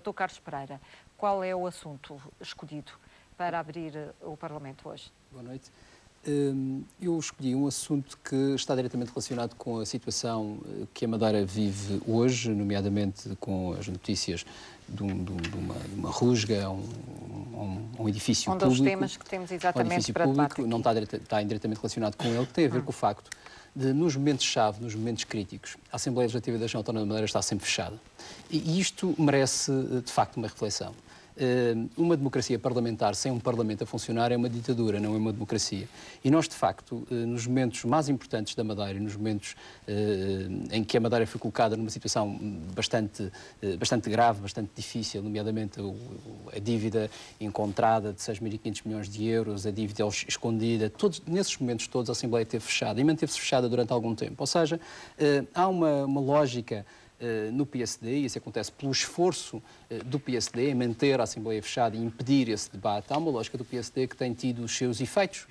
Dr. Carlos Pereira, qual é o assunto escolhido para abrir o Parlamento hoje? Boa noite. Eu escolhi um assunto que está diretamente relacionado com a situação que a Madeira vive hoje, nomeadamente com as notícias de uma rusga, um edifício público. Um dos temas que temos exatamente para debate aqui. Não está indiretamente relacionado com ele, que tem a ver com o facto de, nos momentos-chave, nos momentos críticos, a Assembleia Legislativa da Região Autónoma da Madeira está sempre fechada. E isto merece, de facto, uma reflexão. Uma democracia parlamentar sem um Parlamento a funcionar é uma ditadura, não é uma democracia. E nós, de facto, nos momentos mais importantes da Madeira, nos momentos em que a Madeira foi colocada numa situação bastante grave, bastante difícil, nomeadamente a dívida encontrada de 6.500 milhões de euros, a dívida escondida, nesses momentos todos a Assembleia esteve fechada e manteve-se fechada durante algum tempo. Ou seja, há uma lógica no PSD, e isso acontece pelo esforço do PSD em manter a Assembleia fechada e impedir esse debate. Há uma lógica do PSD que tem tido os seus efeitos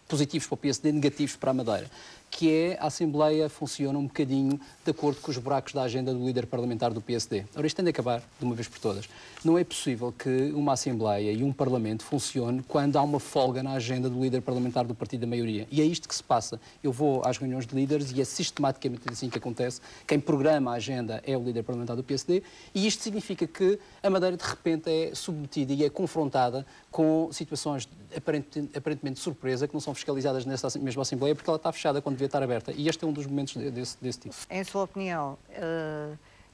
positivos para o PSD, negativos para a Madeira, que é a Assembleia funciona um bocadinho de acordo com os buracos da agenda do líder parlamentar do PSD. Ora, isto tem de acabar de uma vez por todas. Não é possível que uma Assembleia e um Parlamento funcione quando há uma folga na agenda do líder parlamentar do partido da maioria. E é isto que se passa. Eu vou às reuniões de líderes e é sistematicamente assim que acontece. Quem programa a agenda é o líder parlamentar do PSD e isto significa que a Madeira, de repente, é submetida e é confrontada com situações aparentemente de surpresa que não são fiscalizadas nessa mesma Assembleia porque ela está fechada quando devia estar aberta. E este é um dos momentos desse tipo. Em sua opinião,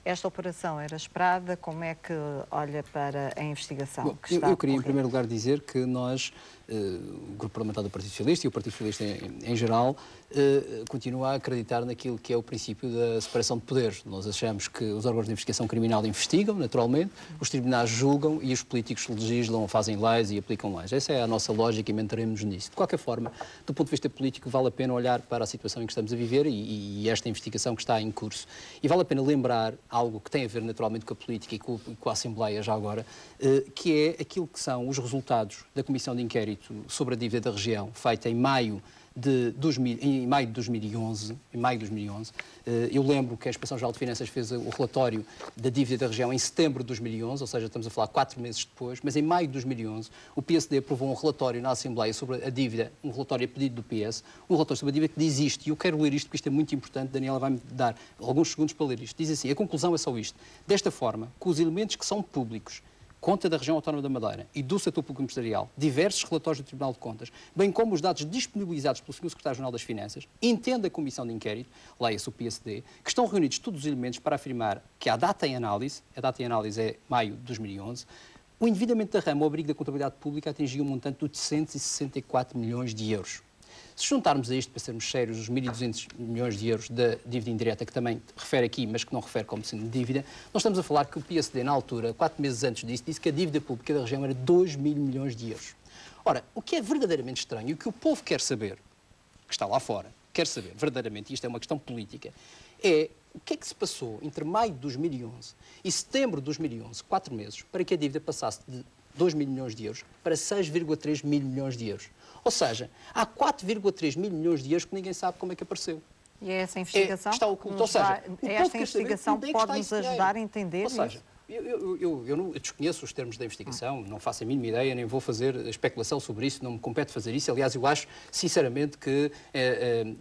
esta operação era esperada? Como é que olha para a investigação? Bom, que está eu queria, em primeiro lugar, dizer que nós, o Grupo Parlamentar do Partido Socialista e o Partido Socialista em geral, continua a acreditar naquilo que é o princípio da separação de poderes. Nós achamos que os órgãos de investigação criminal investigam, naturalmente, os tribunais julgam e os políticos legislam, fazem leis e aplicam leis. Essa é a nossa lógica e manteremos nisso. De qualquer forma, do ponto de vista político, vale a pena olhar para a situação em que estamos a viver e esta investigação que está em curso. E vale a pena lembrar algo que tem a ver naturalmente com a política e com a Assembleia já agora, que é aquilo que são os resultados da Comissão de Inquérito sobre a dívida da região, feita em maio de 2011. Eu lembro que a Inspeção-Geral de Finanças fez o relatório da dívida da região em setembro de 2011, ou seja, estamos a falar 4 meses depois, mas em maio de 2011 o PSD aprovou um relatório na Assembleia sobre a dívida, um relatório a pedido do PS, um relatório sobre a dívida que diz isto, e eu quero ler isto porque isto é muito importante, Daniela vai-me dar alguns segundos para ler isto. Diz assim, a conclusão é só isto. Desta forma, com os elementos que são públicos, conta da Região Autónoma da Madeira e do setor público empresarial, diversos relatórios do Tribunal de Contas, bem como os dados disponibilizados pelo Sr. Secretário-Geral das Finanças, entende a Comissão de Inquérito, leia-se o PSD, que estão reunidos todos os elementos para afirmar que a data em análise é maio de 2011, o endividamento da rama ao abrigo da contabilidade pública atingiu um montante de 864 milhões de euros. Se juntarmos a isto, para sermos sérios, os 1.200 milhões de euros da dívida indireta, que também refere aqui, mas que não refere como sendo dívida, nós estamos a falar que o PSD, na altura, 4 meses antes disso, disse que a dívida pública da região era 2.000 milhões de euros. Ora, o que é verdadeiramente estranho, e o que o povo quer saber, que está lá fora, quer saber verdadeiramente, e isto é uma questão política, é o que é que se passou entre maio de 2011 e setembro de 2011, 4 meses, para que a dívida passasse de 2.000 milhões de euros para 6,3 mil milhões de euros. Ou seja, há 4,3 mil milhões de euros que ninguém sabe como é que apareceu. E é essa investigação está oculto. Ou seja, esta investigação pode nos ajudar a entender isso? Ou seja, eu desconheço os termos da investigação, não faço a mínima ideia, nem vou fazer especulação sobre isso, não me compete fazer isso. Aliás, eu acho, sinceramente, que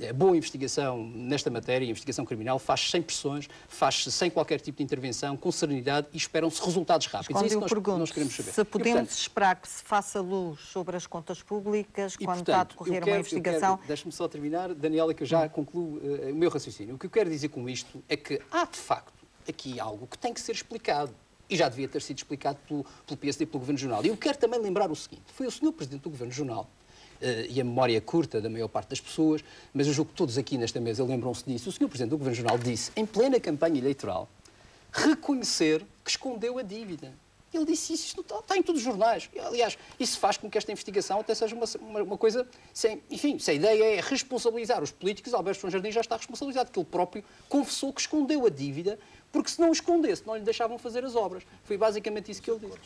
a boa investigação nesta matéria, a investigação criminal, faz-se sem pressões, faz-se sem qualquer tipo de intervenção, com serenidade e esperam-se resultados rápidos. Quando é isso eu que nós queremos saber. Se podemos esperar que se faça luz sobre as contas públicas quando está a decorrer uma investigação... Deixe-me só terminar, Daniela, que eu já concluo o meu raciocínio. O que eu quero dizer com isto é que há, de facto, aqui algo que tem que ser explicado. E já devia ter sido explicado pelo PSD e pelo Governo Regional. E eu quero também lembrar o seguinte. Foi o Sr. Presidente do Governo Regional, e a memória é curta da maior parte das pessoas, mas eu julgo que todos aqui nesta mesa lembram-se disso. O Sr. Presidente do Governo Regional disse, em plena campanha eleitoral, reconhecer que escondeu a dívida. Ele disse isso, isto está em todos os jornais. Aliás, isso faz com que esta investigação até seja uma coisa sem... Enfim, se a ideia é responsabilizar os políticos, Alberto João Jardim já está responsabilizado, que ele próprio confessou que escondeu a dívida porque se não o escondesse, não lhe deixavam fazer as obras. Foi basicamente isso que ele disse.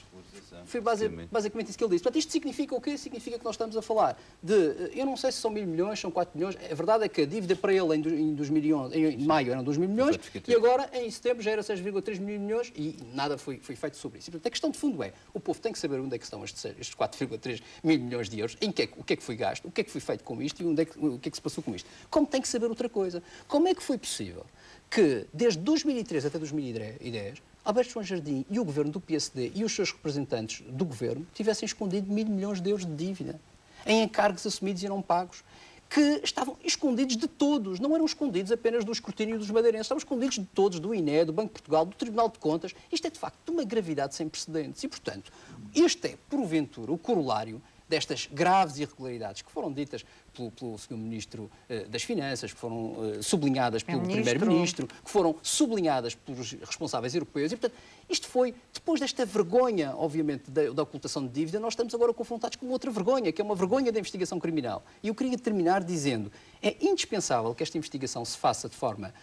Foi basicamente isso que ele disse. Portanto, isto significa o quê? Significa que nós estamos a falar de, eu não sei se são 1.000 milhões, são 4 milhões, a verdade é que a dívida para ele em 2011, em maio eram 2.000 milhões, e agora em setembro já era 6,3 mil milhões e nada foi feito sobre isso. E, portanto, a questão de fundo é, o povo tem que saber onde é que estão estes 4,3 mil milhões de euros, o que é que foi gasto, o que é que foi feito com isto e o que é que se passou com isto. Como tem que saber outra coisa? Como é que foi possível que, desde 2003 até 2010, Alberto João Jardim e o governo do PSD e os seus representantes do governo tivessem escondido 1.000 milhões de euros de dívida em encargos assumidos e não pagos, que estavam escondidos de todos, não eram escondidos apenas do escrutínio dos madeirenses, estavam escondidos de todos, do INE, do Banco de Portugal, do Tribunal de Contas. Isto é, de facto, de uma gravidade sem precedentes. E, portanto, este é, porventura, o corolário destas graves irregularidades que foram ditas pelo Sr. Ministro das Finanças, que foram sublinhadas pelo Primeiro-Ministro, que foram sublinhadas pelos responsáveis europeus. E, portanto, isto foi, depois desta vergonha, obviamente, da ocultação de dívida, nós estamos agora confrontados com outra vergonha, que é uma vergonha da investigação criminal. E eu queria terminar dizendo, é indispensável que esta investigação se faça de forma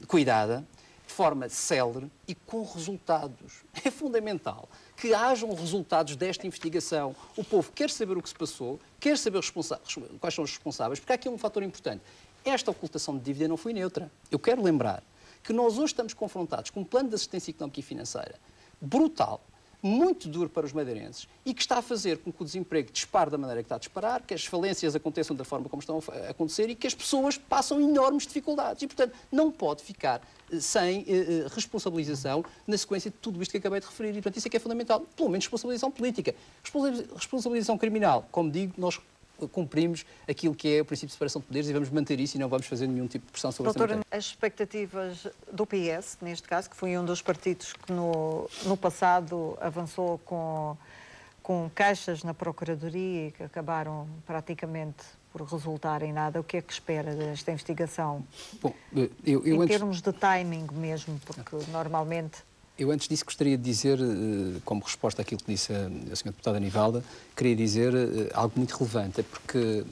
cuidada, de forma célere e com resultados. É fundamental que hajam resultados desta investigação. O povo quer saber o que se passou, quer saber quais são os responsáveis, porque há aqui um fator importante. Esta ocultação de dívida não foi neutra. Eu quero lembrar que nós hoje estamos confrontados com um plano de assistência económica e financeira brutal, muito duro para os madeirenses e que está a fazer com que o desemprego dispare da maneira que está a disparar, que as falências aconteçam da forma como estão a acontecer e que as pessoas passam enormes dificuldades. E, portanto, não pode ficar sem responsabilização na sequência de tudo isto que acabei de referir. E, portanto, isso é que é fundamental. Pelo menos responsabilização política. Responsabilização criminal, como digo, nós cumprimos aquilo que é o princípio de separação de poderes e vamos manter isso e não vamos fazer nenhum tipo de pressão sobre essa matéria. As expectativas do PS, neste caso, que foi um dos partidos que no passado avançou com queixas na Procuradoria e que acabaram praticamente por resultar em nada, o que é que espera desta investigação? Bom, em termos de timing mesmo, porque normalmente... Eu, antes disso, gostaria de dizer, como resposta àquilo que disse a Sra. Deputada Nivalda, queria dizer algo muito relevante, porque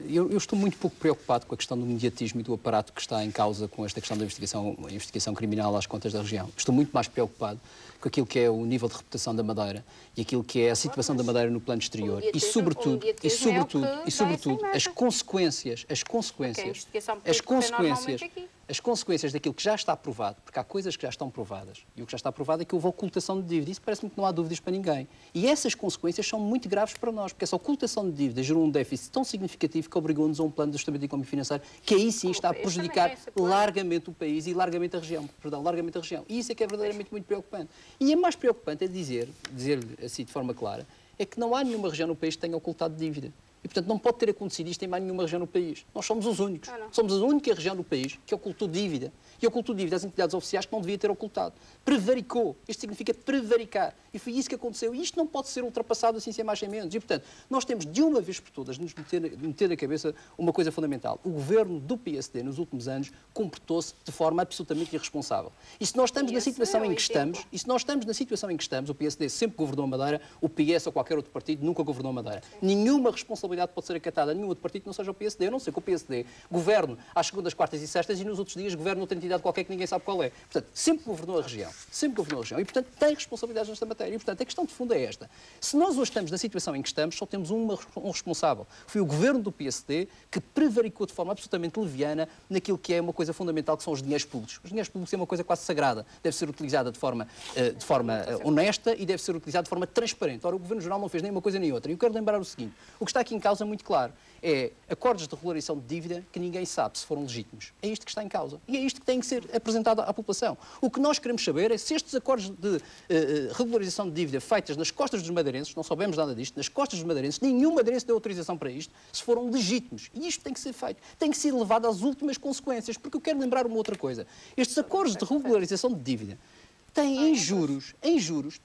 eu estou muito pouco preocupado com a questão do mediatismo e do aparato que está em causa com esta questão da investigação criminal às contas da região. Estou muito mais preocupado com aquilo que é o nível de reputação da Madeira e aquilo que é a situação da Madeira no plano exterior e sobretudo as consequências daquilo que já está provado, porque há coisas que já estão provadas e o que já está provado é que houve ocultação de dívida. Isso parece-me que não há dúvidas para ninguém. E essas consequências são muito graves para nós, porque essa ocultação de dívida gerou um déficit tão significativo que obrigou-nos a um plano de ajustamento económico e financeiro que aí sim está a prejudicar largamente o país e largamente a região. E isso é que é verdadeiramente muito preocupante. E é mais preocupante é dizer-lhe assim de forma clara, é que não há nenhuma região no país que tenha ocultado dívida. E, portanto, não pode ter acontecido isto em mais nenhuma região no país. Nós somos os únicos. Somos a única região no país que ocultou dívida. E ocultou dívida às entidades oficiais que não devia ter ocultado. Prevaricou. Isto significa prevaricar. E foi isso que aconteceu. E isto não pode ser ultrapassado assim sem mais nem menos. E, portanto, nós temos de uma vez por todas de nos meter na cabeça uma coisa fundamental. O governo do PSD, nos últimos anos, comportou-se de forma absolutamente irresponsável. E se nós estamos na situação em que estamos, o PSD sempre governou a Madeira, o PS ou qualquer outro partido nunca governou a Madeira. Nenhuma responsabilidade pode ser acatada a nenhum outro partido que não seja o PSD. Eu não sei que o PSD governe às segundas, quartas e sextas e nos outros dias governa outra entidade qualquer que ninguém sabe qual é. Portanto, sempre governou a região. E, portanto, tem responsabilidades nesta matéria. E, portanto, a questão de fundo é esta. Se nós hoje estamos na situação em que estamos, só temos um responsável. Foi o governo do PSD que prevaricou de forma absolutamente leviana naquilo que é uma coisa fundamental, que são os dinheiros públicos. Os dinheiros públicos é uma coisa quase sagrada. Deve ser utilizada de forma honesta e deve ser utilizada de forma transparente. Ora, o Governo Geral não fez nem uma coisa nem outra. E eu quero lembrar o seguinte. O que está aqui em causa é muito claro. É acordos de regularização de dívida que ninguém sabe se foram legítimos. É isto que está em causa. E é isto que tem que ser apresentado à população. O que nós queremos saber é se estes acordos de regularização de dívida feitos nas costas dos madeirenses, não soubemos nada disto, nas costas dos madeirenses, nenhum madeirense deu autorização para isto, se foram legítimos. E isto tem que ser feito. Tem que ser levado às últimas consequências. Porque eu quero lembrar uma outra coisa. Estes acordos de regularização de dívida têm em juros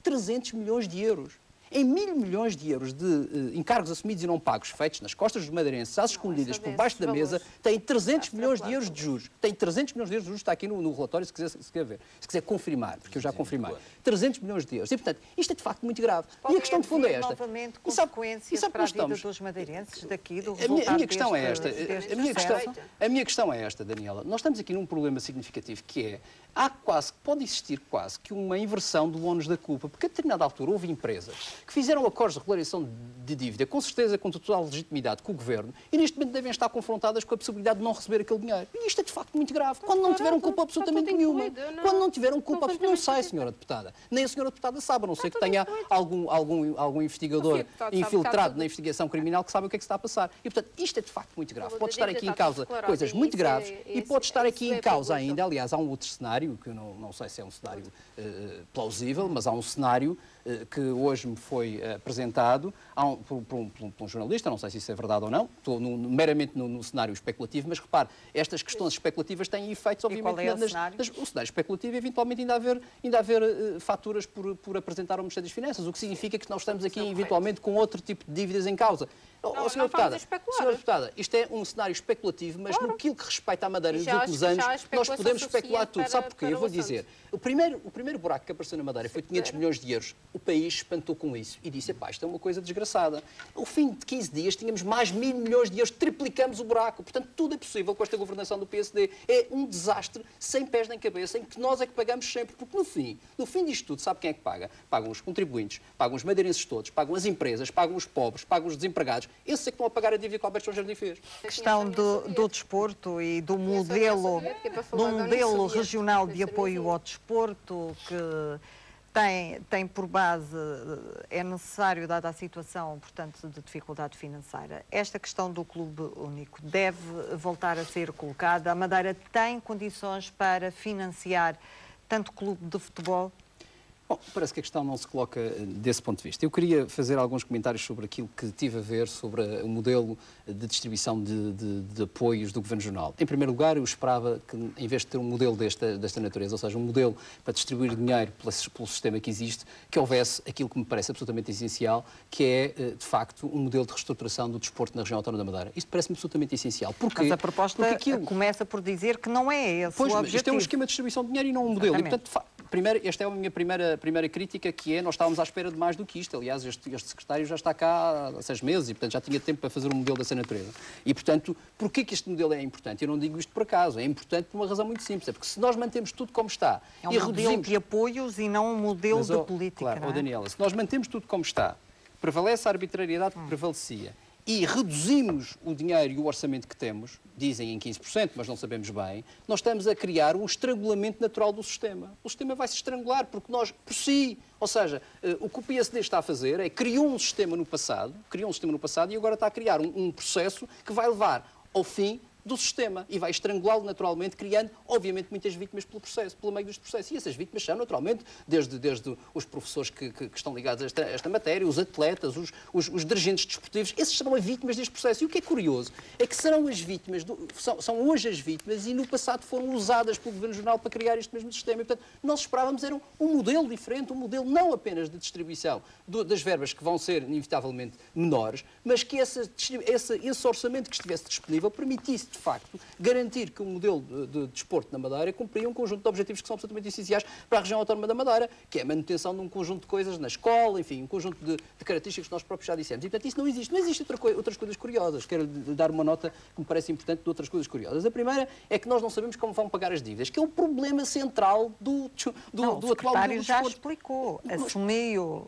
300 milhões de euros. em 1.000 milhões de euros de encargos assumidos e não pagos, feitos nas costas dos madeirenses, às escondidas, por baixo da mesa, tem 300 milhões de euros de juros. Tem 300 milhões de euros de juros, está aqui no relatório, se quiser ver. Se quiser confirmar, porque eu já confirmei. 300 milhões de euros. E, portanto, isto é de facto muito grave. E a questão de fundo é esta. Novamente, consequências para a vida dos madeirenses daqui, do a minha questão é esta. A minha questão questão é esta, Daniela. Nós estamos aqui num problema significativo que é, pode existir quase que uma inversão do ónus da culpa, porque a determinada altura houve empresas que fizeram acordos de regularização de dívida, com certeza com total legitimidade com o Governo, e neste momento devem estar confrontadas com a possibilidade de não receber aquele dinheiro. E isto é de facto muito grave, quando não tiveram culpa absolutamente nenhuma. Quando não tiveram culpa absolutamente, não sai, senhora deputada. Nem a senhora deputada sabe, a não ser que tenha algum investigador infiltrado na investigação criminal que sabe o que é que se está a passar. E, portanto, isto é de facto muito grave. Pode estar aqui em causa coisas muito graves e pode estar aqui em causa ainda, aliás, há um outro cenário, que eu não sei se é um cenário plausível, mas há um cenário que hoje me foi apresentado por um jornalista, não sei se isso é verdade ou não, estou meramente no cenário especulativo, mas repare, estas questões especulativas têm efeitos, obviamente, o cenário especulativo, eventualmente ainda haver faturas por apresentar ao Ministério das Finanças, o que significa que nós estamos aqui, eventualmente, com outro tipo de dívidas em causa. Senhora deputada, isto é um cenário especulativo, mas no que respeita à Madeira nos últimos anos, nós podemos especular tudo. Sabe porquê? Eu vou dizer. O primeiro buraco que apareceu na Madeira foi 500 milhões de euros. O país espantou com isso e disse, isto é uma coisa desgraçada. Ao fim de 15 dias tínhamos mais 1.000 milhões de euros, triplicamos o buraco. Portanto, tudo é possível com esta governação do PSD. É um desastre sem pés nem cabeça, em que nós é que pagamos sempre. Porque no fim disto tudo, sabe quem é que paga? Pagam os contribuintes, pagam os madeirenses todos, pagam as empresas, pagam os pobres, pagam os desempregados. Esses é que estão a pagar a dívida que o Alberto João Jardim fez. A questão do desporto e do modelo regional de apoio ao desporto que tem por base, é necessário, dada a situação, portanto, de dificuldade financeira. Esta questão do clube único deve voltar a ser colocada. A Madeira tem condições para financiar tanto clube de futebol? Bom, parece que a questão não se coloca desse ponto de vista. Eu queria fazer alguns comentários sobre aquilo que tive a ver sobre o modelo de distribuição de apoios do Governo Regional. Em primeiro lugar, eu esperava que, em vez de ter um modelo desta natureza, ou seja, um modelo para distribuir dinheiro pelo sistema que existe, que houvesse aquilo que me parece absolutamente essencial, que é, de facto, um modelo de reestruturação do desporto na região autónoma da Madeira. Isto parece-me absolutamente essencial. Porquê? Mas a proposta começa por dizer que não é esse o objetivo. Isto é um esquema de distribuição de dinheiro e não um modelo. Exatamente. E, portanto, esta é a minha primeira crítica, que é, nós estávamos à espera de mais do que isto. Aliás, este secretário já está cá há 6 meses e, portanto, já tinha tempo para fazer um modelo dessa natureza. E, portanto, porquê que este modelo é importante? Eu não digo isto por acaso. É importante por uma razão muito simples. É porque se nós mantemos tudo como está... É um modelo de apoios e não um modelo de política. Claro, não é? Daniela, se nós mantemos tudo como está, prevalece a arbitrariedade que prevalecia, e reduzimos o dinheiro e o orçamento que temos, dizem em 15%, mas não sabemos bem, nós estamos a criar um estrangulamento natural do sistema. O sistema vai se estrangular porque nós, por si, ou seja, o que o PSD está a fazer é criou um sistema no passado e agora está a criar um processo que vai levar ao fim do sistema e vai estrangulá-lo naturalmente, criando, obviamente, muitas vítimas pelo meio deste processo. E essas vítimas são, naturalmente, desde os professores que estão ligados a esta matéria, os atletas, os dirigentes desportivos, esses serão as vítimas deste processo. E o que é curioso é que serão as vítimas, são hoje as vítimas e no passado foram usadas pelo Governo Regional para criar este mesmo sistema. E, portanto, nós esperávamos era um modelo diferente, um modelo não apenas de distribuição das verbas que vão ser, inevitavelmente, menores, mas que esse orçamento que estivesse disponível permitisse de facto, garantir que o modelo de desporto na Madeira cumpria um conjunto de objetivos que são absolutamente essenciais para a região autónoma da Madeira, que é a manutenção de um conjunto de coisas na escola, enfim, um conjunto de características que nós próprios já dissemos. E, portanto, isso não existe. Não existem outras coisas curiosas. Quero dar uma nota que me parece importante de outras coisas curiosas. A primeira é que nós não sabemos como vão pagar as dívidas, que é o problema central do atual modelo de desporto. O secretário já explicou, assumiu.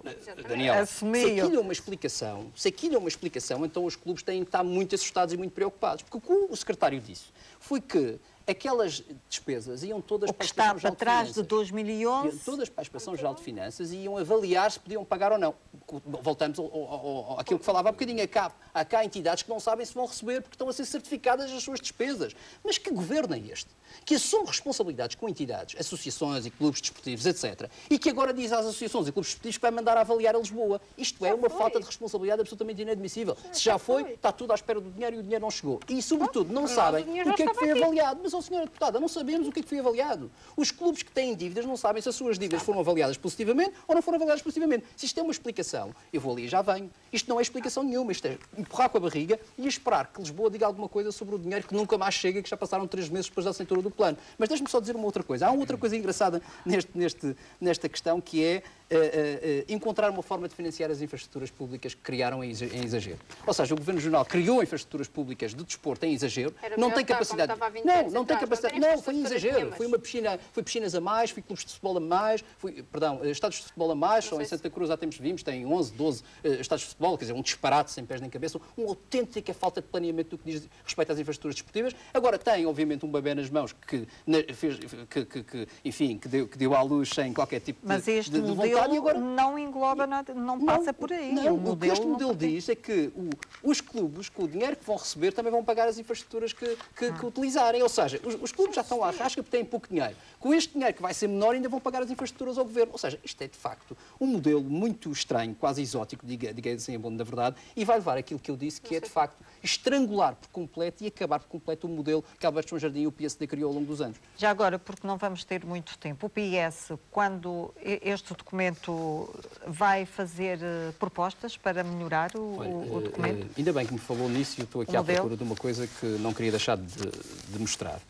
Daniel, se aquilo é uma explicação, então os clubes têm de estar muito assustados e muito preocupados. Porque o que o secretário disse foi que aquelas despesas iam todas para a Inspeção Geral de Finanças. Atrás de 2011. Iam todas para a Inspeção Geral de Finanças e iam avaliar se podiam pagar ou não. Voltamos àquilo que falava há bocadinho. Há cá entidades que não sabem se vão receber porque estão a ser certificadas as suas despesas. Mas que governo é este? Que assume responsabilidades com entidades, associações e clubes desportivos, etc. E que agora diz às associações e clubes desportivos que vai mandar a avaliar a Lisboa. Isto é uma falta de responsabilidade absolutamente inadmissível. Se já foi, está tudo à espera do dinheiro e o dinheiro não chegou. E, sobretudo, não sabem o que é que foi avaliado. Mas, ó, senhora deputada, não sabemos o que é que foi avaliado. Os clubes que têm dívidas não sabem se as suas dívidas foram avaliadas positivamente ou não foram avaliadas positivamente. Se isto é uma explicação, eu vou ali e já venho. Isto não é explicação nenhuma, isto é empurrar com a barriga e esperar que Lisboa diga alguma coisa sobre o dinheiro que nunca mais chega, que já passaram 3 meses depois da assinatura do plano. Mas deixe-me só dizer uma outra coisa. Há uma outra coisa engraçada nesta questão, que é encontrar uma forma de financiar as infraestruturas públicas que criaram em exagero. Ou seja, o Governo Regional criou infraestruturas públicas de desporto em exagero, não tem capacidade... Não tem capacidade... Não, foi em exagero. Foi piscinas a mais, foi clubes de futebol a mais, estádios de futebol a mais, só em Santa Cruz há tempos vimos, tem 11, 12 estádios de futebol, quer dizer, um disparate sem pés nem cabeça, uma autêntica falta de planeamento do que diz respeito às infraestruturas desportivas. Agora tem, obviamente, um bebé nas mãos que deu à luz sem qualquer tipo de... Mas este modelo agora não engloba nada, não passa por aí. O que este modelo diz é que os clubes, com o dinheiro que vão receber, também vão pagar as infraestruturas que utilizarem. Ou seja, os clubes já estão à rasca porque têm pouco dinheiro. Com este dinheiro que vai ser menor, ainda vão pagar as infraestruturas ao governo. Ou seja, isto é, de facto, um modelo muito estranho, quase exótico, diga assim em bom da verdade, e vai levar aquilo que eu disse, que é, de facto, estrangular por completo e acabar por completo o modelo que Alberto João Jardim e o PSD criou ao longo dos anos. Já agora, porque não vamos ter muito tempo, o PS, quando este documento vai fazer propostas para melhorar o documento? Ainda bem que me falou nisso e eu estou aqui à procura de uma coisa que não queria deixar de mostrar.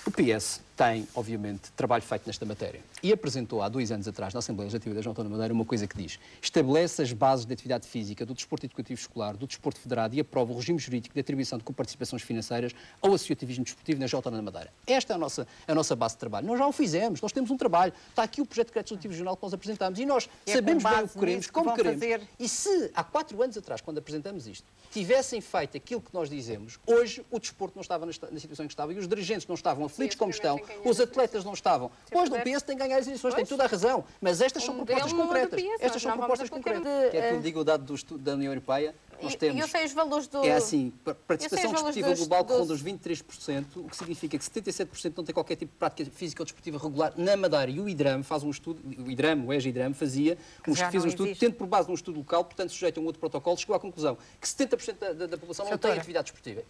O PS tem, obviamente, trabalho feito nesta matéria e apresentou há 2 anos atrás, na Assembleia Legislativa da João António Madeira, uma coisa que diz: estabelece as bases de atividade física, do desporto educativo escolar, do desporto federado e aprova o regime jurídico de atribuição de coparticipações financeiras ao associativismo desportivo na João António Madeira. Esta é a nossa base de trabalho. Nós já o fizemos, nós temos um trabalho. Está aqui o projeto de decreto legislativo regional que nós apresentamos e nós sabemos bem o que queremos, como queremos. E se há 4 anos atrás, quando apresentamos isto, tivessem feito aquilo que nós dizemos, hoje o desporto não estava na situação em que estava e os dirigentes não estavam aflitos como estão, os atletas não estavam. Hoje o PS tem que ganhar as eleições, tem toda a razão, mas estas são propostas concretas. Estas são propostas concretas. Quer que eu diga o dado da União Europeia? Nós temos... Eu sei os valores do... É assim, participação desportiva global que ronda os 23%, o que significa que 77% não tem qualquer tipo de prática física ou desportiva regular na Madeira. E o IDRAM faz um estudo, o EGIDRAM fez um estudo, tendo por base num estudo local, portanto sujeito a um outro protocolo, chegou à conclusão que 70% da população não tem atividade desportiva.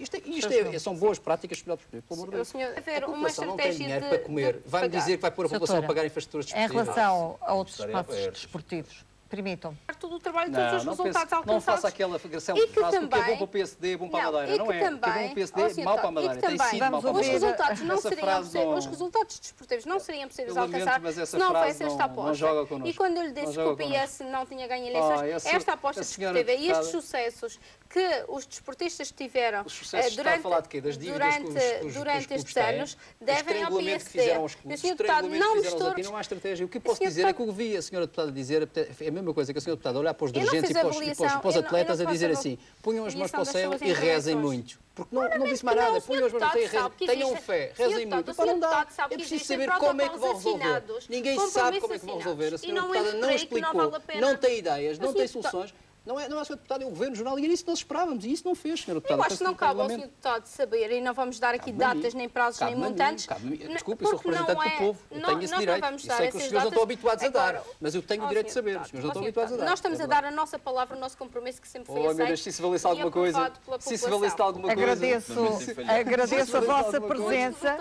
São boas práticas de atividade desportiva, pelo amor de Deus. A população não tem dinheiro para comer. Vai-me dizer que vai pôr a população a pagar infraestruturas desportivas. Em relação a outros espaços desportivos, permitam. Todo o trabalho, todos os resultados alcançados. Não faça aquela regressão que faz, o que é bom para o PSD é bom para a Madeira. Não é. O que é bom para o PSD é mau para a Madeira. Tem sido mau para a Madeira. Os resultados desportivos não seriam possíveis de alcançar se não houvesse esta aposta. E quando eu lhe disse que o PS não tinha ganho eleições, esta aposta desportiva e estes sucessos que os desportistas tiveram durante estes anos devem ao PSD. O Sr. Deputado não me estou... Não há estratégia. O que eu posso dizer é que eu ouvi a Sra. Deputada dizer é a mesma coisa que a Sra. Deputada olhar para os dirigentes e para os atletas a dizer assim: ponham as mãos para o céu e rezem muito. Porque não disse mais nada. Ponham as mãos para o céu e rezem. Tenham fé, rezem muito. Para não dar. É preciso saber como é que vão resolver. Ninguém sabe como é que vão resolver. A Sra. Deputada não explicou, não tem ideias, não tem soluções. Não é a Sra. Deputada, é o Governo Regional, e era isso que nós esperávamos, e isso não fez, Sra. Deputada. Eu acho que não cabe ao Sr. Deputado saber, e não vamos dar aqui datas, nem prazos, nem montantes. Desculpe, eu sou representante do povo, eu tenho esse direito. Eu sei que os senhores não estão habituados a dar, mas eu tenho o direito de saber, os senhores não estão habituados a dar. Nós estamos a dar a nossa palavra, o nosso compromisso, que sempre foi aceito. Oh, meu Deus, se isso valesse alguma coisa, se isso valesse alguma coisa... Agradeço a vossa presença.